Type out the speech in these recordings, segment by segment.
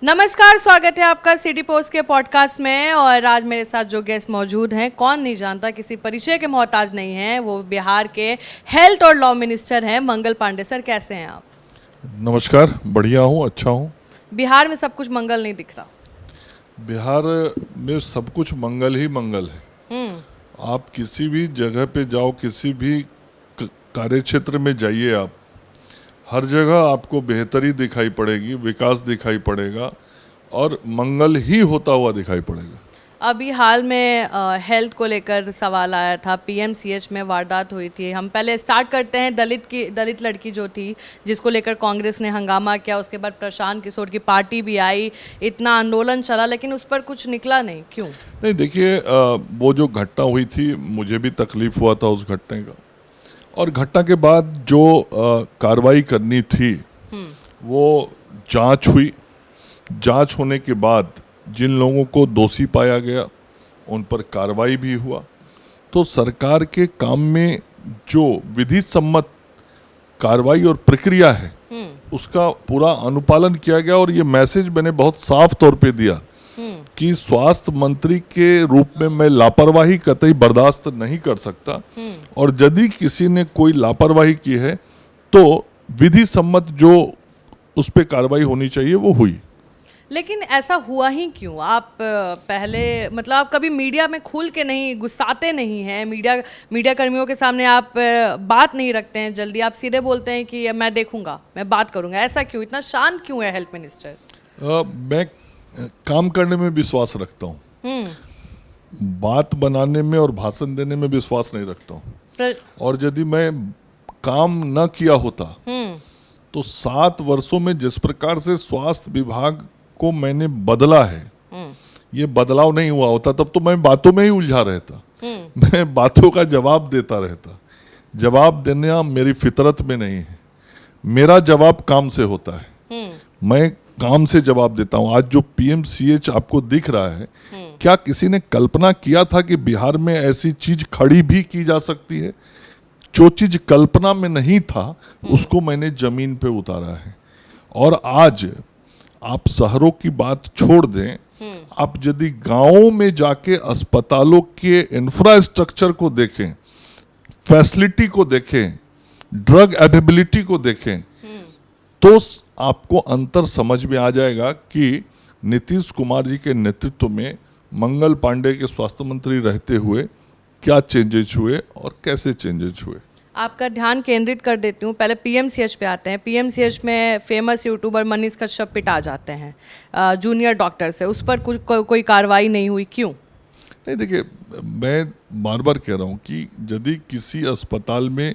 नमस्कार, स्वागत है आपका सिटी पोस्ट के पॉडकास्ट में। और आज मेरे साथ जो गेस्ट मौजूद हैं, कौन नहीं जानता, किसी परिचय के मोहताज नहीं हैं। वो बिहार के हेल्थ और लॉ मिनिस्टर हैं मंगल पांडे। सर, कैसे हैं आप? नमस्कार, बढ़िया हूँ, अच्छा हूँ। बिहार में सब कुछ मंगल नहीं दिख रहा। बिहार में सब कुछ मंगल ही मंगल है। आप किसी भी जगह पे जाओ, किसी भी कार्य क्षेत्र में जाइए, आप हर जगह आपको बेहतरी दिखाई पड़ेगी, विकास दिखाई पड़ेगा और मंगल ही होता हुआ दिखाई पड़ेगा। अभी हाल में हेल्थ को लेकर सवाल आया था, पीएमसीएच में वारदात हुई थी। हम पहले स्टार्ट करते हैं दलित लड़की जो थी, जिसको लेकर कांग्रेस ने हंगामा किया। उसके बाद प्रशांत किशोर की पार्टी भी आई, इतना आंदोलन चला, लेकिन उस पर कुछ निकला नहीं। क्यों नहीं? देखिए, वो जो घटना हुई थी, मुझे भी तकलीफ हुआ था उस घटने का। और घटना के बाद जो कार्रवाई करनी थी, वो जांच हुई। जांच होने के बाद जिन लोगों को दोषी पाया गया, उन पर कार्रवाई भी हुआ। तो सरकार के काम में जो विधि सम्मत कार्रवाई और प्रक्रिया है, उसका पूरा अनुपालन किया गया। और ये मैसेज मैंने बहुत साफ तौर पे दिया कि स्वास्थ्य मंत्री के रूप में मैं लापरवाही कतई बर्दाश्त नहीं कर सकता। और यदि किसी ने कोई लापरवाही की है तो विधि सम्मत जो उस पर कार्रवाई होनी चाहिए वो हुई। लेकिन ऐसा हुआ ही क्यों? आप पहले मतलब आप कभी मीडिया में खुल के नहीं गुस्साते नहीं हैं, मीडिया कर्मियों के सामने आप बात नहीं रखते हैं जल्दी, आप सीधे बोलते हैं कि मैं देखूंगा, मैं बात करूंगा। ऐसा क्यों? इतना शांत क्यों है हेल्थ मिनिस्टर? मैं काम करने में विश्वास रखता हूँ, बात बनाने में और भाषण देने में विश्वास नहीं रखता हूँ। और यदि मैं काम न किया होता तो 7 वर्षों में जिस प्रकार से स्वास्थ्य विभाग को मैंने बदला है, ये बदलाव नहीं हुआ होता तब तो मैं बातों में ही उलझा रहता। मैं बातों का जवाब देता रहता। जवाब देना मेरी फितरत में नहीं है। मेरा जवाब काम से होता है। मैं काम से जवाब देता हूं। आज जो पीएमसीएच आपको दिख रहा है, क्या किसी ने कल्पना किया था कि बिहार में ऐसी चीज खड़ी भी की जा सकती है? जो चीज कल्पना में नहीं था, उसको मैंने जमीन पे उतारा है। और आज आप शहरों की बात छोड़ दें, आप यदि गांवों में जाके अस्पतालों के इंफ्रास्ट्रक्चर को देखें, फैसिलिटी को देखें, ड्रग अवेलेबिलिटी को देखें, तो आपको अंतर समझ में आ जाएगा कि नीतीश कुमार जी के नेतृत्व में मंगल पांडे के स्वास्थ्य मंत्री रहते हुए क्या चेंजेस हुए और कैसे चेंजेस हुए। आपका ध्यान केंद्रित कर देती हूँ, पहले पीएमसीएच पे आते हैं। पीएमसीएच में फेमस यूट्यूबर मनीष कश्यप पिटा जाते हैं जूनियर डॉक्टर से, उस पर कोई कार्रवाई नहीं हुई। क्यों नहीं? देखिए, मैं बार बार कह रहा हूँ कि यदि किसी अस्पताल में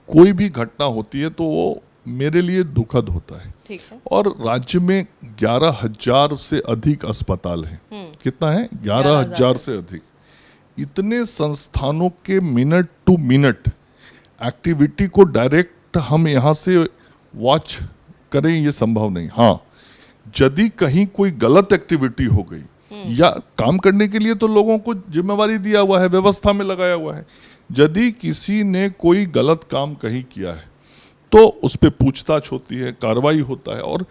कोई भी घटना होती है तो वो मेरे लिए दुखद होता है। ठीक है। और राज्य में 11,000 से अधिक अस्पताल हैं। कितना है? 11,000 से अधिक। इतने संस्थानों के मिनट टू मिनट एक्टिविटी को डायरेक्ट हम यहाँ से वॉच करें, ये संभव नहीं। हाँ, यदि कहीं कोई गलत एक्टिविटी हो गई, या काम करने के लिए तो लोगों को जिम्मेवारी दिया हुआ है, व्यवस्था में लगाया हुआ है। यदि किसी ने कोई गलत काम कहीं किया है तो उस पर पूछताछ होती है, कार्रवाई होता है। और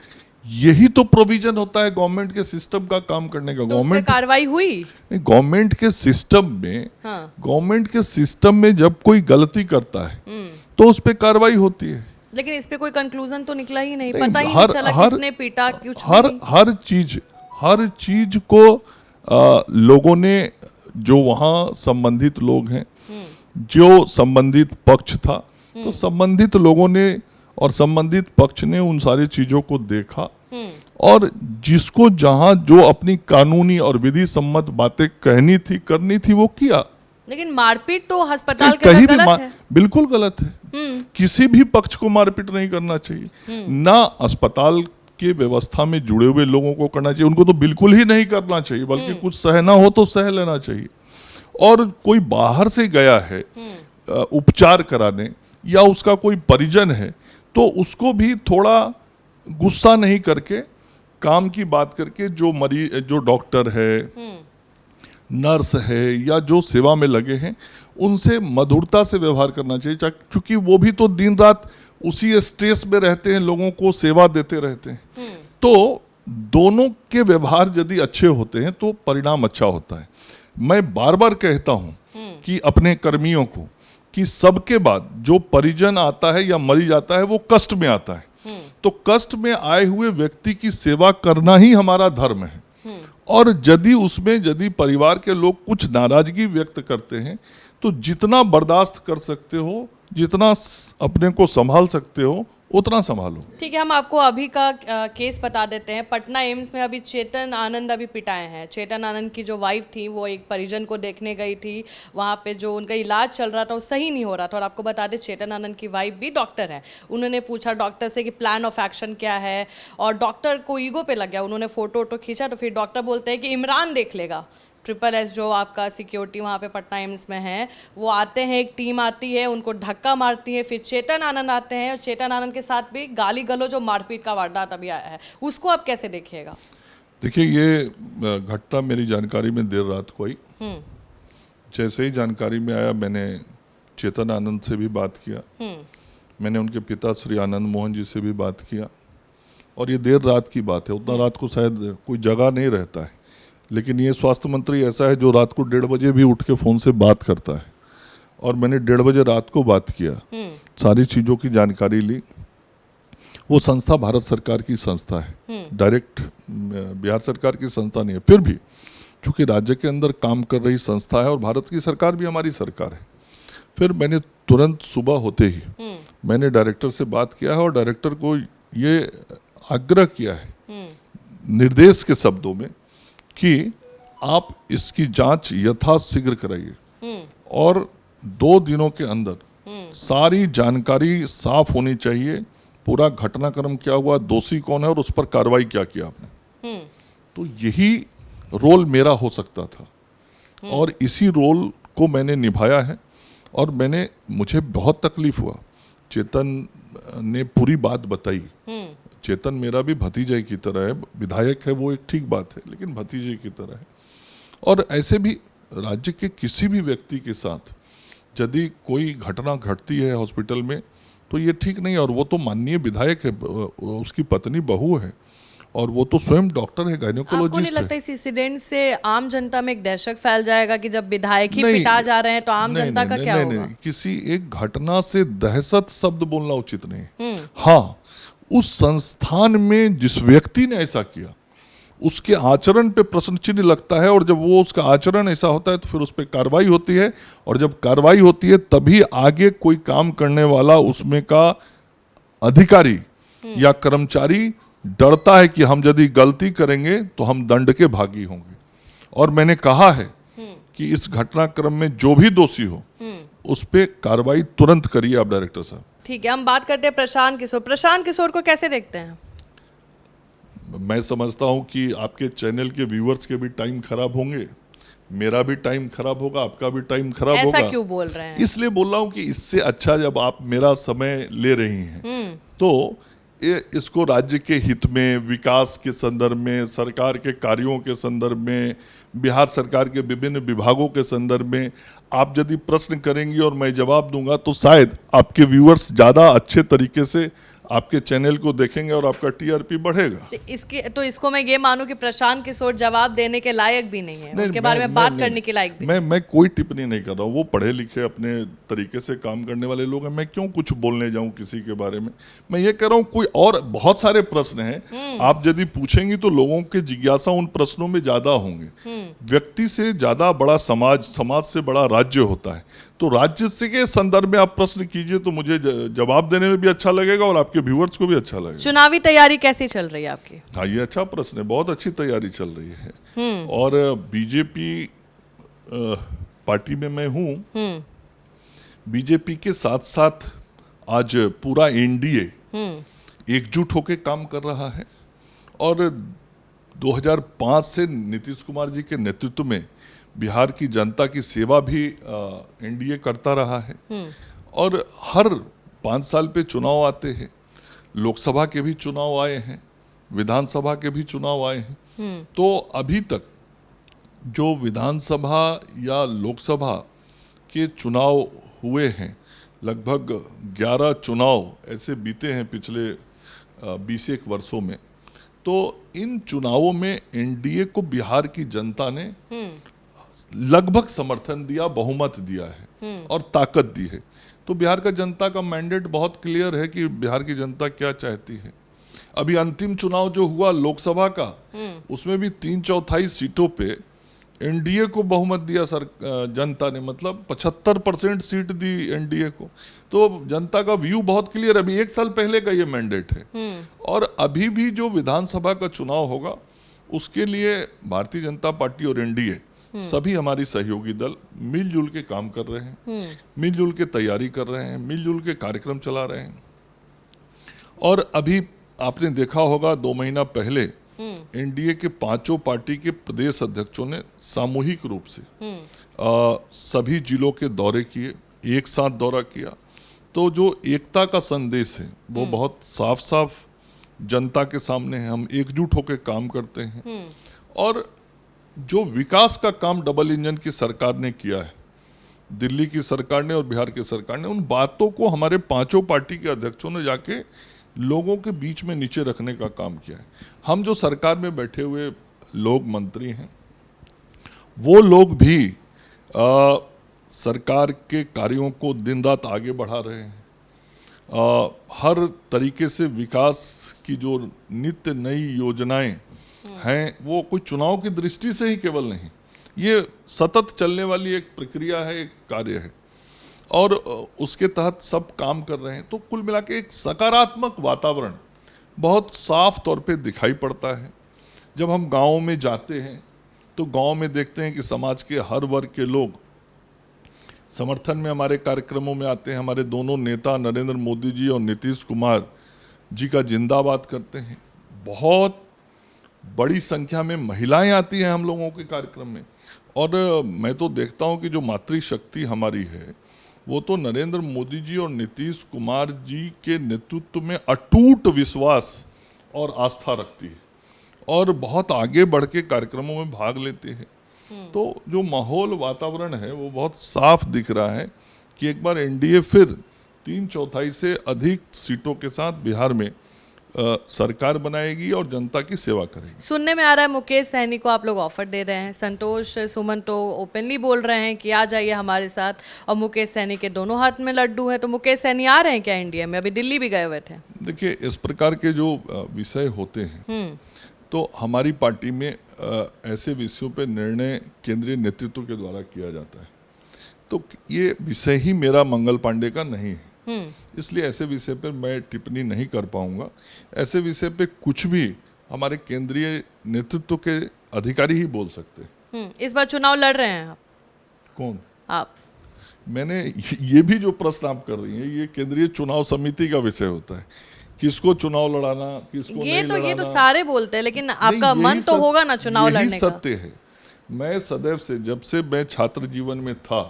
यही तो प्रोविजन होता है गवर्नमेंट के सिस्टम का काम करने का। गवर्नमेंट कार्रवाई हुई गवर्नमेंट के सिस्टम में, गवर्नमेंट के सिस्टम में जब कोई गलती करता है तो उस पर कार्रवाई होती है। लेकिन इस पे कोई कंक्लूजन तो निकला ही नहीं, पता ही नहीं चला किसने पीटा, कुछ हर चीज को लोगों ने, जो वहाँ संबंधित लोग हैं, जो संबंधित पक्ष था, तो संबंधित लोगों ने और संबंधित पक्ष ने उन सारी चीजों को देखा और जिसको जहां जो अपनी कानूनी और विधि सम्मत बातें कहनी थी, करनी थी, वो किया। लेकिन मारपीट तो अस्पताल के अंदर गलत है। बिल्कुल गलत है। किसी भी पक्ष को मारपीट नहीं करना चाहिए, ना अस्पताल के व्यवस्था में जुड़े हुए लोगों को करना चाहिए। उनको तो बिल्कुल ही नहीं करना चाहिए, बल्कि कुछ सहना हो तो सह लेना चाहिए। और कोई बाहर से गया है उपचार कराने, या उसका कोई परिजन है, तो उसको भी थोड़ा गुस्सा नहीं करके, काम की बात करके, जो डॉक्टर है, नर्स है, या जो सेवा में लगे हैं, उनसे मधुरता से व्यवहार करना चाहिए। क्योंकि वो भी तो दिन रात उसी स्ट्रेस में रहते हैं, लोगों को सेवा देते रहते हैं। तो दोनों के व्यवहार यदि अच्छे होते हैं तो परिणाम अच्छा होता है। मैं बार बार कहता हूं कि अपने कर्मियों को कि सबके बाद जो परिजन आता है या मरीज आता है वो कष्ट में आता है, तो कष्ट में आए हुए व्यक्ति की सेवा करना ही हमारा धर्म है। और यदि परिवार के लोग कुछ नाराजगी व्यक्त करते हैं तो जितना बर्दाश्त कर सकते हो, जितना अपने को संभाल सकते हो उतना संभालो। ठीक है, हम आपको अभी का केस बता देते हैं। पटना एम्स में अभी चेतन आनंद अभी पिटाए हैं। चेतन आनंद की जो वाइफ थी वो एक परिजन को देखने गई थी, वहाँ पे जो उनका इलाज चल रहा था वो सही नहीं हो रहा था। और आपको बता दें ट्रेटन आनंद की वाइफ भी डॉक्टर है। उन्होंने पूछा डॉक्टर से कि प्लान ऑफ एक्शन क्या है, और डॉक्टर को ईगो पे लग गया। उन्होंने फोटो वोटो खींचा तो फिर डॉक्टर बोलते हैं कि इमरान देख लेगा। SSS जो आपका सिक्योरिटी वहाँ पे पटना एम्स में है, वो आते हैं, एक टीम आती है, उनको धक्का मारती है। फिर चेतन आनंद आते हैं और चेतन आनंद के साथ भी गाली गलौज और मारपीट का वारदात अभी आया है। उसको आप कैसे देखिएगा? देखिए, ये घटना मेरी जानकारी में देर रात को आई। जैसे ही जानकारी में आया मैंने चेतन आनंद से भी बात किया, मैंने उनके पिता श्री आनंद मोहन जी से भी बात किया। और ये देर रात की बात है, उतना रात को शायद कोई जगह नहीं रहता है, लेकिन ये स्वास्थ्य मंत्री ऐसा है जो रात को 1:30 बजे भी उठ के फ़ोन से बात करता है। और मैंने 1:30 बजे रात को बात किया, सारी चीज़ों की जानकारी ली। वो संस्था भारत सरकार की संस्था है, डायरेक्ट बिहार सरकार की संस्था नहीं है। फिर भी चूंकि राज्य के अंदर काम कर रही संस्था है और भारत की सरकार भी हमारी सरकार है, फिर मैंने तुरंत सुबह होते ही मैंने डायरेक्टर से बात किया है और डायरेक्टर को ये आग्रह किया है निर्देश के शब्दों में कि आप इसकी जांच यथाशीघ्र कराइए और 2 दिनों के अंदर सारी जानकारी साफ होनी चाहिए। पूरा घटनाक्रम क्या हुआ, दोषी कौन है और उस पर कार्रवाई क्या किया आपने। तो यही रोल मेरा हो सकता था और इसी रोल को मैंने निभाया है। और मुझे बहुत तकलीफ हुआ। चेतन ने पूरी बात बताई। चेतन मेरा भी भतीजे की तरह है, विधायक है वो एक ठीक बात है, लेकिन भतीजे की तरह है। और ऐसे भी राज्य के किसी भी व्यक्ति के साथ यदि कोई घटना घटती है हॉस्पिटल में तो ये ठीक नहीं है। और वो तो माननीय विधायक है, उसकी पत्नी बहू है और वो तो स्वयं डॉक्टर है, गायनेकोलॉजिस्ट है। आपको नहीं लगता इस इंसिडेंट से आम जनता में एक दहशत फैल जाएगा कि जब विधायक ही पिटा जा रहे हैं तो आम जनता का क्या होगा? नहीं, किसी एक घटना से दहशत शब्द बोलना उचित नहीं। हाँ, उस संस्थान में जिस व्यक्ति ने ऐसा किया उसके आचरण पे प्रश्न चिन्ह लगता है। और जब वो उसका आचरण ऐसा होता है तो फिर उस पर कार्रवाई होती है। और जब कार्रवाई होती है तभी आगे कोई काम करने वाला उसमें का अधिकारी या कर्मचारी डरता है कि हम यदि गलती करेंगे तो हम दंड के भागी होंगे। और मैंने कहा है कि इस घटनाक्रम में जो भी दोषी हो उस पर कार्रवाई तुरंत करिए आप डायरेक्टर साहब। ठीक है, हम बात करते हैं प्रशांत किशोर। प्रशांत किशोर को कैसे देखते हैं? मैं समझता हूं कि आपके चैनल के व्यूअर्स के भी टाइम खराब होंगे, मेरा भी टाइम खराब होगा, आपका भी टाइम खराब होगा। ऐसा क्यों बोल रहे हैं? इसलिए बोल रहा हूं कि इससे अच्छा जब आप मेरा समय ले रही हैं तो इसको राज्य के हित में, विकास के संदर्भ में, सरकार के कार्यों के संदर्भ में, बिहार सरकार के विभिन्न विभागों के संदर्भ में आप यदि प्रश्न करेंगी और मैं जवाब दूंगा तो शायद आपके व्यूअर्स ज़्यादा अच्छे तरीके से आपके चैनल को देखेंगे और आपका टीआरपी बढ़ेगा। तो इसको मैं ये मानूं कि प्रशांत किशोर जवाब देने के लायक भी नहीं है, उनके बारे में बात करने के लायक भी। मैं कोई टिप्पणी नहीं कर रहा हूँ, वो पढ़े लिखे अपने तरीके से काम करने वाले लोग हैं। मैं क्यों कुछ बोलने जाऊं किसी के बारे में। मैं ये कह रहा हूँ कोई और बहुत सारे प्रश्न हैं, आप यदि पूछेंगी तो लोगों के जिज्ञासा उन प्रश्नों में ज्यादा होंगे। व्यक्ति से ज्यादा बड़ा समाज, समाज से बड़ा राज्य होता है। तो राज्य से के संदर्भ में आप प्रश्न कीजिए तो मुझे जवाब देने में भी अच्छा लगेगा और आपके व्यूअर्स को भी अच्छा लगेगा। चुनावी तैयारी कैसी चल रही है आपकी? हाँ, ये अच्छा प्रश्न है, बहुत अच्छी तैयारी चल रही है। और बीजेपी पार्टी में मैं हूँ। बीजेपी के साथ साथ आज पूरा एनडीए एकजुट होकर काम कर रहा है। और 2005 से नीतीश कुमार जी के नेतृत्व में बिहार की जनता की सेवा भी एनडीए करता रहा है। और हर 5 साल पे चुनाव आते हैं, लोकसभा के भी चुनाव आए हैं, विधानसभा के भी चुनाव आए हैं। तो अभी तक जो विधानसभा या लोकसभा के चुनाव हुए हैं, लगभग 11 चुनाव ऐसे बीते हैं पिछले 20 वर्षों में। तो इन चुनावों में एनडीए को बिहार की जनता ने लगभग समर्थन दिया, बहुमत दिया है और ताकत दी है। तो बिहार का जनता का मैंडेट बहुत क्लियर है कि बिहार की जनता क्या चाहती है। अभी अंतिम चुनाव जो हुआ लोकसभा का, उसमें भी 3/4 सीटों पे एनडीए को बहुमत दिया जनता ने, मतलब 75% सीट दी एनडीए को। तो जनता का व्यू बहुत क्लियर है। अभी 1 साल पहले का ये मैंडेट है और अभी भी जो विधानसभा का चुनाव होगा उसके लिए भारतीय जनता पार्टी और एनडीए सभी हमारी सहयोगी दल मिलजुल के काम कर रहे हैं, मिलजुल के तैयारी कर रहे हैं, मिलजुल के कार्यक्रम चला रहे हैं। और अभी आपने देखा होगा 2 महीना पहले एनडीए के 5 पार्टी के प्रदेश अध्यक्षों ने सामूहिक रूप से सभी जिलों के दौरे किए, एक साथ दौरा किया। तो जो एकता का संदेश है वो बहुत साफ साफ जनता के सामने है। हम एकजुट होकर काम करते हैं और जो विकास का काम डबल इंजन की सरकार ने किया है, दिल्ली की सरकार ने और बिहार की सरकार ने, उन बातों को हमारे 5 पार्टी के अध्यक्षों ने जाके लोगों के बीच में नीचे रखने का काम किया है। हम जो सरकार में बैठे हुए लोग मंत्री हैं, वो लोग भी सरकार के कार्यों को दिन रात आगे बढ़ा रहे हैं। हर तरीके से विकास की जो नित्य नई योजनाएं हैं वो कोई चुनाव की दृष्टि से ही केवल नहीं, ये सतत चलने वाली एक प्रक्रिया है, एक कार्य है और उसके तहत सब काम कर रहे हैं। तो कुल मिला के एक सकारात्मक वातावरण बहुत साफ तौर पे दिखाई पड़ता है। जब हम गाँव में जाते हैं तो गाँव में देखते हैं कि समाज के हर वर्ग के लोग समर्थन में हमारे कार्यक्रमों में आते हैं। हमारे दोनों नेता नरेंद्र मोदी जी और नीतीश कुमार जी का जिंदाबाद करते हैं। बहुत बड़ी संख्या में महिलाएं आती हैं हम लोगों के कार्यक्रम में और मैं तो देखता हूं कि जो मातृशक्ति हमारी है वो तो नरेंद्र मोदी जी और नीतीश कुमार जी के नेतृत्व में अटूट विश्वास और आस्था रखती है और बहुत आगे बढ़ के कार्यक्रमों में भाग लेते हैं। तो जो माहौल वातावरण है वो बहुत साफ दिख रहा है कि एक बार एनडीए फिर 3/4 से अधिक सीटों के साथ बिहार में सरकार बनाएगी और जनता की सेवा करेगी। सुनने में आ रहा है मुकेश सहनी को आप लोग ऑफर दे रहे हैं। संतोष सुमन तो ओपनली बोल रहे हैं कि आ जाइए हमारे साथ, और मुकेश सहनी के दोनों हाथ में लड्डू हैं। तो मुकेश सहनी आ रहे हैं क्या इंडिया में? अभी दिल्ली भी गए हुए थे। देखिए, इस प्रकार के जो विषय होते हैं तो हमारी पार्टी में ऐसे विषयों पर निर्णय केंद्रीय नेतृत्व के द्वारा किया जाता है। तो ये विषय ही मेरा मंगल पांडे का नहीं है, इसलिए ऐसे विषय पर मैं टिप्पणी नहीं कर पाऊंगा। ऐसे विषय पे कुछ भी हमारे केंद्रीय नेतृत्व के अधिकारी ही बोल सकते हैं। इस बार चुनाव लड़ रहे हैं आप? कौन? आप? मैंने ये भी जो प्रश्न आप कर रही हैं ये केंद्रीय चुनाव समिति का विषय होता है, किसको चुनाव लड़ाना, किसको नहीं लड़ाना। ये तो सारे बोलते हैं, लेकिन आपका मन तो होगा ना चुनाव लड़ने का। सत्य है। मैं सदैव से, जब से मैं छात्र जीवन में था,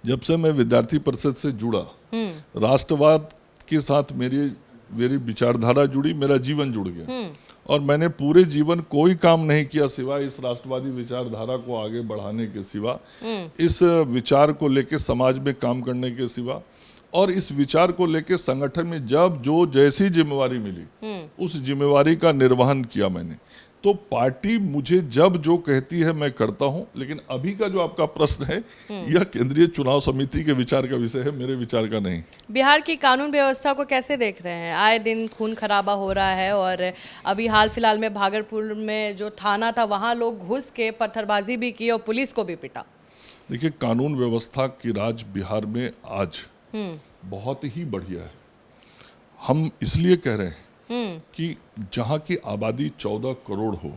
जब से मैं विद्यार्थी परिषद से जुड़ा, राष्ट्रवाद के साथ मेरी विचारधारा जुड़ी, मेरा जीवन जुड़ गया और मैंने पूरे जीवन कोई काम नहीं किया सिवाय इस राष्ट्रवादी विचारधारा को आगे बढ़ाने के सिवा, इस विचार को लेके समाज में काम करने के सिवा, और इस विचार को लेके संगठन में जब जो जैसी जिम्मेवारी मिली उस जिम्मेवारी का निर्वहन किया मैंने। तो पार्टी मुझे जब जो कहती है मैं करता हूं। लेकिन अभी का जो आपका प्रश्न है यह केंद्रीय चुनाव समिति के विचार का विषय है, मेरे विचार का नहीं। बिहार की कानून व्यवस्था को कैसे देख रहे हैं? आए दिन खून खराबा हो रहा है और अभी हाल फिलहाल में भागलपुर में जो थाना था वहां लोग घुस के पत्थरबाजी भी की और पुलिस को भी पिटा। देखिए, कानून व्यवस्था की राज बिहार में आज बहुत ही बढ़िया है। हम इसलिए कह रहे हैं कि जहां की आबादी 14 करोड़ हो,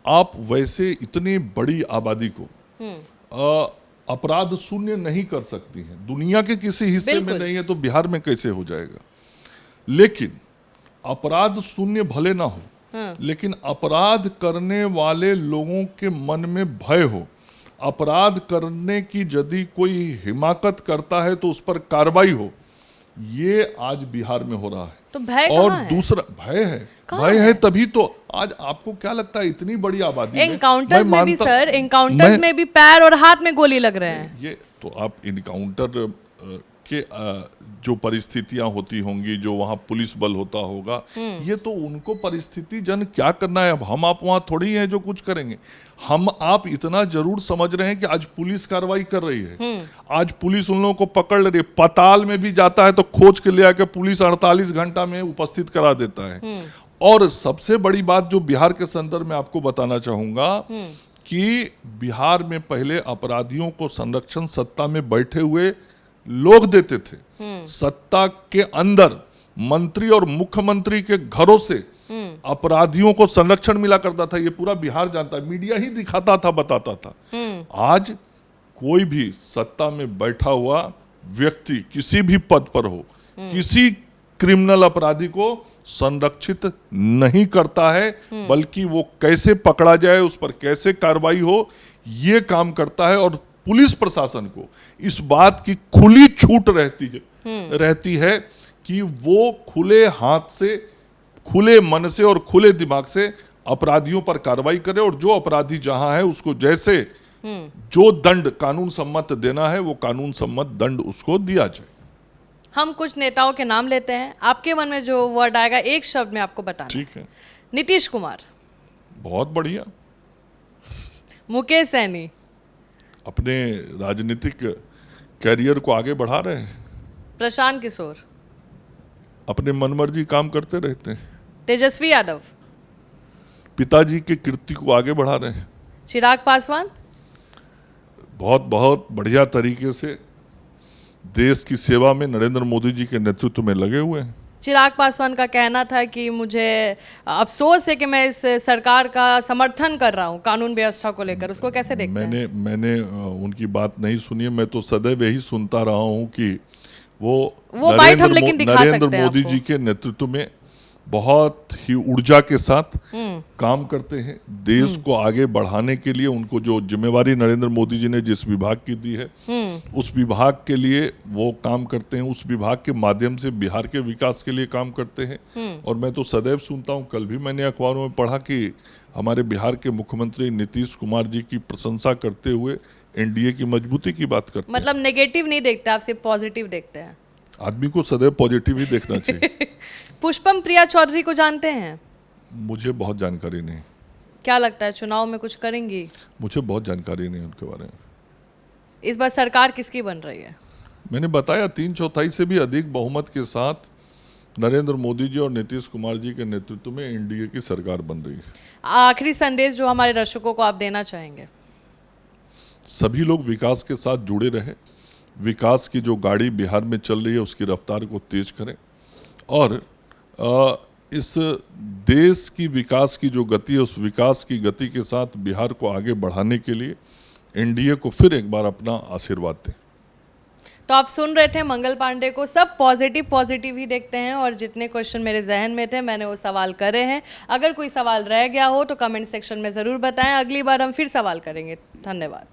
आप वैसे इतनी बड़ी आबादी को अपराध शून्य नहीं कर सकती हैं। दुनिया के किसी हिस्से में नहीं है तो बिहार में कैसे हो जाएगा? लेकिन अपराध शून्य भले ना हो, लेकिन अपराध करने वाले लोगों के मन में भय हो, अपराध करने की यदि कोई हिमाकत करता है तो उस पर कार्रवाई हो, ये आज बिहार में हो रहा है। तो भय और कहाँ है? दूसरा भय है तभी तो आज आपको क्या लगता है इतनी बड़ी आबादी में एनकाउंटर्स में भी सर, एनकाउंटर्स में भी पैर और हाथ में गोली लग रहे हैं। ये तो आप इनकाउंटर के जो परिस्थितियां होती होंगी, जो वहां पुलिस बल होता होगा, ये तो उनको परिस्थिति जन क्या करना है। अब हम आप वहां थोड़ी हैं जो कुछ करेंगे। हम आप इतना जरूर समझ रहे हैं कि आज पुलिस कार्रवाई कर रही है, आज पुलिस उन लोगों को पकड़ रही है, पताल में भी जाता है तो खोज के ले आके पुलिस 48 घंटा में उपस्थित करा देता है। और सबसे बड़ी बात जो बिहार के संदर्भ में आपको बताना चाहूंगा कि बिहार में पहले अपराधियों को संरक्षण सत्ता में बैठे हुए लोग देते थे। सत्ता के अंदर मंत्री और मुख्यमंत्री के घरों से अपराधियों को संरक्षण मिला करता था। ये पूरा बिहार जानता है, मीडिया ही दिखाता था, बताता था। आज कोई भी सत्ता में बैठा हुआ व्यक्ति किसी भी पद पर हो, किसी क्रिमिनल अपराधी को संरक्षित नहीं करता है, बल्कि वो कैसे पकड़ा जाए, उस पर कैसे कार्रवाई हो, ये काम करता है। और पुलिस प्रशासन को इस बात की खुली छूट रहती है कि वो खुले हाथ से, खुले मन से और खुले दिमाग से अपराधियों पर कार्रवाई करे, और जो अपराधी जहां है उसको जैसे जो दंड कानून सम्मत देना है वो कानून सम्मत दंड उसको दिया जाए। हम कुछ नेताओं के नाम लेते हैं, आपके मन में जो वर्ड आएगा एक शब्द में आपको बताना। ठीक है। नीतीश कुमार, बहुत बढ़िया। मुकेश सहनी, अपने राजनीतिक कैरियर को आगे बढ़ा रहे हैं। प्रशांत किशोर, अपने मनमर्जी काम करते रहते हैं। तेजस्वी यादव, पिताजी के कीर्ति को आगे बढ़ा रहे हैं। चिराग पासवान, बहुत बहुत बढ़िया तरीके से देश की सेवा में नरेंद्र मोदी जी के नेतृत्व में लगे हुए हैं। चिराग पासवान का कहना था कि मुझे अफसोस है कि मैं इस सरकार का समर्थन कर रहा हूं कानून व्यवस्था को लेकर, उसको कैसे देखते हैं? मैंने उनकी बात नहीं सुनी है। मैं तो सदैव यही सुनता रहा हूं कि वो बाइट हम लेकिन दिखा सकते हैं नरेंद्र मोदी जी के नेतृत्व में बहुत ही ऊर्जा के साथ काम करते हैं। देश को आगे बढ़ाने के लिए उनको जो जिम्मेवारी नरेंद्र मोदी जी ने जिस विभाग की दी है, उस विभाग के लिए वो काम करते हैं। उस विभाग के माध्यम से बिहार के विकास के लिए काम करते हैं। और मैं तो सदैव सुनता हूं, कल भी मैंने अखबारों में पढ़ा कि हमारे बिहार के मुख्यमंत्री नीतीश कुमार जी की प्रशंसा करते हुए एनडीए की मजबूती की बात करते हैं। मतलब नेगेटिव नहीं देखते आप, सिर्फ पॉजिटिव देखते हैं। आदमी को सदैव पॉजिटिव ही देखना चाहिए। पुष्पम प्रिया चौधरी को जानते हैं? मुझे बहुत जानकारी नहीं। क्या लगता है चुनाव में कुछ करेंगी? मुझे बहुत जानकारी नहीं उनके बारे में। इस बार सरकार किसकी बन रही है? मैंने बताया 3/4 से भी अधिक बहुमत के साथ नरेंद्र मोदी जी और नीतीश कुमार जी के नेतृत्व में एनडीए की सरकार बन रही है। आखिरी संदेश जो हमारे दर्शकों को आप देना चाहेंगे? सभी लोग विकास के साथ जुड़े रहे। विकास की जो गाड़ी बिहार में चल रही है उसकी रफ्तार को तेज करें, और इस देश की विकास की जो गति है उस विकास की गति के साथ बिहार को आगे बढ़ाने के लिए एनडीए को फिर एक बार अपना आशीर्वाद दें। तो आप सुन रहे थे मंगल पांडे को। सब पॉजिटिव ही देखते हैं, और जितने क्वेश्चन मेरे जहन में थे मैंने वो सवाल करे हैं। अगर कोई सवाल रह गया हो तो कमेंट सेक्शन में ज़रूर बताएं, अगली बार हम फिर सवाल करेंगे। धन्यवाद।